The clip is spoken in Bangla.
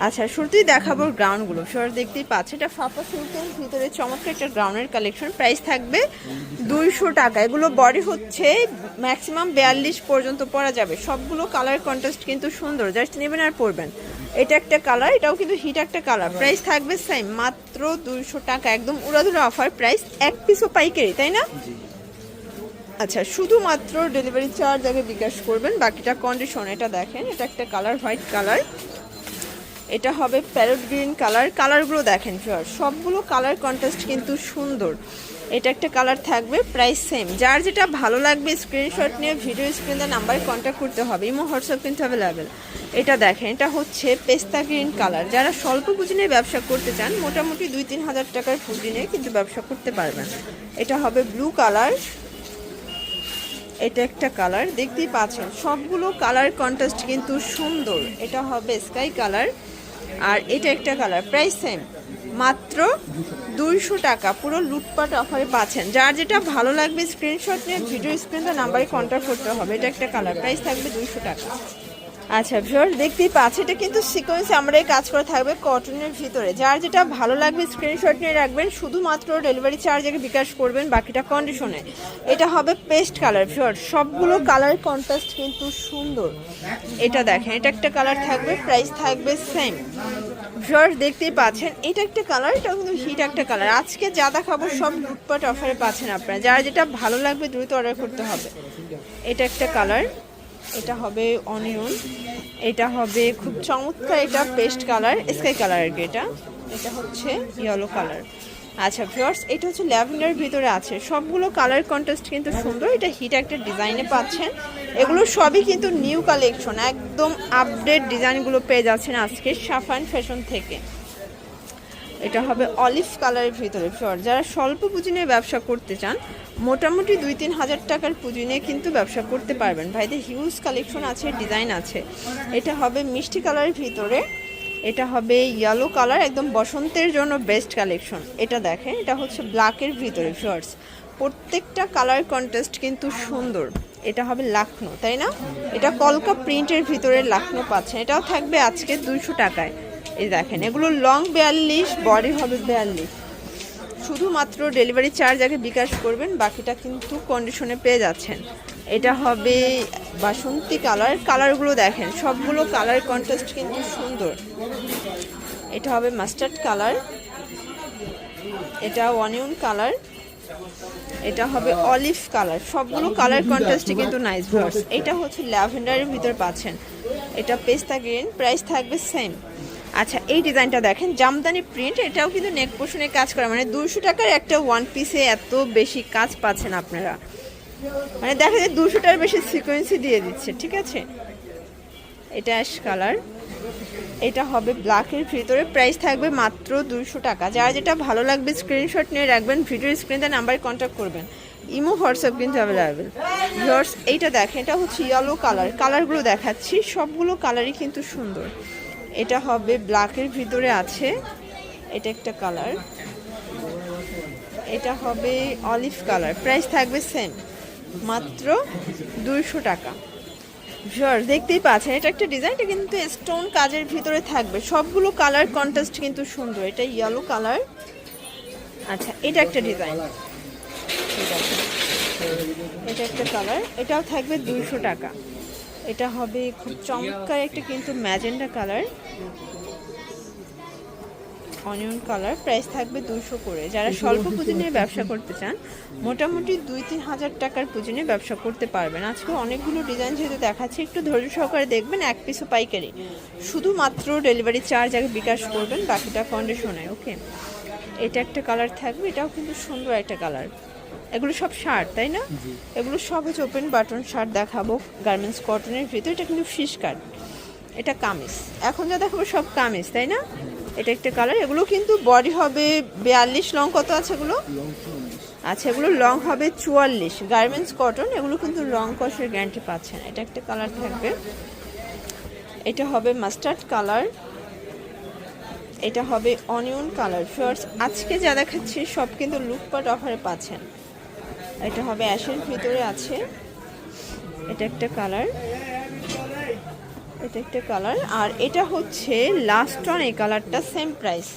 আচ্ছা, শুরুতেই দেখাবো গ্রাউন্ডগুলো। সর দেখতেই পাচ্ছে এটা ফাপা সিল্কের ভিতরে চমৎকার একটা গ্রাউন্ডের কালেকশন। প্রাইস থাকবে 200 টাকা। এগুলো বডি হচ্ছে ম্যাক্সিমাম 42 পর্যন্ত পরা যাবে। সবগুলো কালার কন্ট্রাস্ট কিন্তু সুন্দর, জাস্ট নেবেন আর পরবেন। এটা একটা কালার, এটাও কিন্তু হিট একটা কালার। প্রাইস থাকবে সেম, মাত্র 200 টাকা। একদম উড়াধুরা অফার প্রাইস। এক পিসও পাইকারি, তাই না? আচ্ছা, শুধুমাত্র ডেলিভারি চার্জ আগে বিকাশ করবেন, বাকিটা কন্ডিশন। এটা দেখেন, এটা একটা কালার, হোয়াইট কালার। এটা হবে প্যারট গ্রিন কালার। কালারগুলো দেখেন ফিওর, সবগুলো কালার কন্ট্রাস্ট কিন্তু সুন্দর। এটা একটা কালার থাকবে, প্রাইস সেম। যার যেটা ভালো লাগবে স্ক্রিনশট নিয়ে ভিডিও স্ক্রিনে নাম্বারে কন্ট্যাক্ট করতে হবে। ইমো হোয়াটসঅ্যাপ কিন্তু অ্যাভেলেবেল। এটা দেখেন, এটা হচ্ছে পেস্তা গ্রিন কালার। যারা স্বল্প পুঁজি নিয়ে ব্যবসা করতে চান, মোটামুটি 2-3 হাজার টাকার পুঁজি নিয়ে কিন্তু ব্যবসা করতে পারবেন। এটা হবে ব্লু কালার। এটা একটা কালার, দেখতেই পাচ্ছেন সবগুলো কালার কন্ট্রাস্ট কিন্তু সুন্দর। এটা হবে স্কাই কালার। আর এটা একটা কালার, প্রাইস সেম, মাত্র 200 টাকা। পুরো লুটপাট অফারে পাচ্ছেন। যার যেটা ভালো লাগবে স্ক্রিনশট নিয়ে ভিডিও স্ক্রিনে নাম্বারে কন্ট্যাক্ট করতে হবে। এটা একটা কালার, প্রাইস থাকবে 200 টাকা। আচ্ছা ভিউয়ার, দেখতেই পাচ্ছেন এটা কিন্তু সিকোয়েন্স আমরা কাজ করে থাকবে কটনের ভিতরে। যার যেটা ভালো লাগবে স্ক্রিনশট নিয়ে রাখবেন। শুধুমাত্র ডেলিভারি চার্জ আগে বিকাশ করবেন, বাকিটা কন্ডিশনে। এটা হবে পেস্ট কালার। ভিউয়ার, সবগুলো কালার কন্ট্রাস্ট কিন্তু সুন্দর। এটা দেখেন, এটা একটা কালার থাকবে, প্রাইস থাকবে সেম। ভিউয়ার, দেখতেই পাচ্ছেন এটা একটা কালার, এটা কিন্তু হিট একটা কালার। আজকে যা দেখাবো সব লুটপাট অফারে পাচ্ছেন আপনারা। যার যেটা ভালো লাগবে দ্রুত অর্ডার করতে হবে। এটা একটা কালার, এটা হবে অনিয়ন। এটা হবে খুব চমৎকার, এটা পেস্ট কালার, স্কাই কালার আর কি। এটা হচ্ছে ইয়েলো কালার। আচ্ছা ভিউয়ার্স, এটা হচ্ছে ল্যাভেন্ডার ভিতরে আছে। সবগুলো কালার কন্ট্রাস্ট কিন্তু সুন্দর। এটা হিট একটা ডিজাইনে পাচ্ছেন। এগুলো সবই কিন্তু নিউ কালেকশন, একদম আপডেট ডিজাইনগুলো পেয়ে যাচ্ছেন আজকে সাফান ফ্যাশন থেকে। এটা হবে অলিভ কালারের ভিতরে। ফিওর, যারা স্বল্প পুঁজি নিয়ে ব্যবসা করতে চান, মোটামুটি 2-3 হাজার টাকার পুঁজি নিয়ে কিন্তু ব্যবসা করতে পারবেন। ভাইদের হিউজ কালেকশন আছে, ডিজাইন আছে। এটা হবে মিষ্টি কালারের ভিতরে। এটা হবে ইয়েলো কালার, একদম বসন্তের জন্য বেস্ট কালেকশন। এটা দেখেন, এটা হচ্ছে ব্ল্যাকের ভিতরে। ফিওর্স, প্রত্যেকটা কালার কন্ট্রাস্ট কিন্তু সুন্দর। এটা হবে লাখনো, তাই না? এটা কলকা প্রিন্টের ভিতরে লাখনো পাচ্ছেন। এটাও থাকবে আজকে 200 টাকায়। এই দেখেন, এগুলো লং 42, বডি হবে 42। শুধুমাত্র ডেলিভারি চার্জ আগে বিকাশ করবেন, বাকিটা কিন্তু কন্ডিশনে পেয়ে যাচ্ছেন। এটা হবে বাসন্তী কালার। কালারগুলো দেখেন, সবগুলো কালার কন্ট্রাস্ট কিন্তু সুন্দর। এটা হবে মাস্টার্ড কালার। এটা অনিয়ন কালার। এটা হবে অলিভ কালার। সবগুলো কালার কন্ট্রাস্টে কিন্তু নাইস ভিউয়ার্স। এটা হচ্ছে ল্যাভেন্ডারের ভিতর পাচ্ছেন। এটা পেস্তা গ্রিন, প্রাইস থাকবে সেম। আচ্ছা, এই ডিজাইনটা দেখেন, জামদানি প্রিন্ট। এটাও কিন্তু নেক পোর্শনে কাজ করা, মানে 200 টাকার একটা ওয়ান পিসে এত বেশি কাজ পাচ্ছেন আপনারা। মানে দেখা যায় 200 টাকার বেশি সিকোয়েন্সি দিয়ে দিচ্ছে, ঠিক আছে? এটা অ্যাশ কালার। এটা হবে ব্ল্যাকের ভিতরে, প্রাইস থাকবে মাত্র 200 টাকা। যার যেটা ভালো লাগবে স্ক্রিনশট নিয়ে রাখবেন, ভিডিও স্ক্রিনে নাম্বারে কন্ট্যাক্ট করবেন। ইমো হোয়াটসঅ্যাপ কিন্তু অ্যাভেলেবেল। ভিউয়ার্স, এইটা দেখেন, এটা হচ্ছে ইয়েলো কালার। কালারগুলো দেখাচ্ছি, সবগুলো কালারই কিন্তু সুন্দর। এটা হবে ব্ল্যাকের ভিতরে আছে। এটা একটা কালার। এটা হবে অলিভ কালার, প্রাইস থাকবে সেম, মাত্র 200 টাকা। ভিউয়ার্স, দেখতেই পাচ্ছেন এটা একটা ডিজাইন, এটা কিন্তু স্টোন কাজের ভিতরে থাকবে। সবগুলো কালার কন্ট্রাস্ট কিন্তু সুন্দর। এটা ইয়েলো কালার। আচ্ছা, এটা একটা ডিজাইন, এটা একটা কালার, এটাও থাকবে 200 টাকা। এটা হবে খুব চমৎকার একটা কিন্তু magenta colour, onion colour, price থাকবে 200 করে। যারা স্বল্প পুঁজি নিয়ে ব্যবসা করতে চান, মোটামুটি 2-3 হাজার টাকার পুঁজি নিয়ে ব্যবসা করতে পারবেন। আজকে অনেকগুলো ডিজাইন যেহেতু দেখাচ্ছি, একটু ধৈর্য সহকারে দেখবেন। এক পিসও পাইকারি। শুধুমাত্র ডেলিভারি চার্জ আগে বিকাশ করবেন, বাকিটা কন্ডিশনে। ওকে, এটা একটা কালার থাকবে, এটাও কিন্তু সুন্দর একটা কালার। এগুলো সব শার্ট, তাই না? এগুলো সব হচ্ছে ওপেন বাটন শার্ট দেখাবো, গার্মেন্টস কটনের ভিতরে। এটা কিন্তু ফিশ কাট। এটা কামিজ, এখন যা দেখাবো সব কামিজ, তাই না? এটা একটা কালার। এগুলো কিন্তু বডি হবে 42, লং কত আছে এগুলো? আচ্ছা, এগুলো লং হবে 44। গার্মেন্টস কটন, এগুলো কিন্তু লং কষের গ্যারান্টি পাচ্ছেন। এটা একটা কালার থাকবে। এটা হবে মাস্টার্ড কালার। এটা হবে অনিয়ন কালার। ফার্স্ট, আজকে যা দেখাচ্ছি সব কিন্তু লুটপাট অফারে পাচ্ছেন। এটা হবে অ্যাশের ভিতরে আছে। এটা একটা কালার। এটা একটা কালার, আর এটা হচ্ছে লাস্ট অন, এই কালারটা সেম প্রাইস।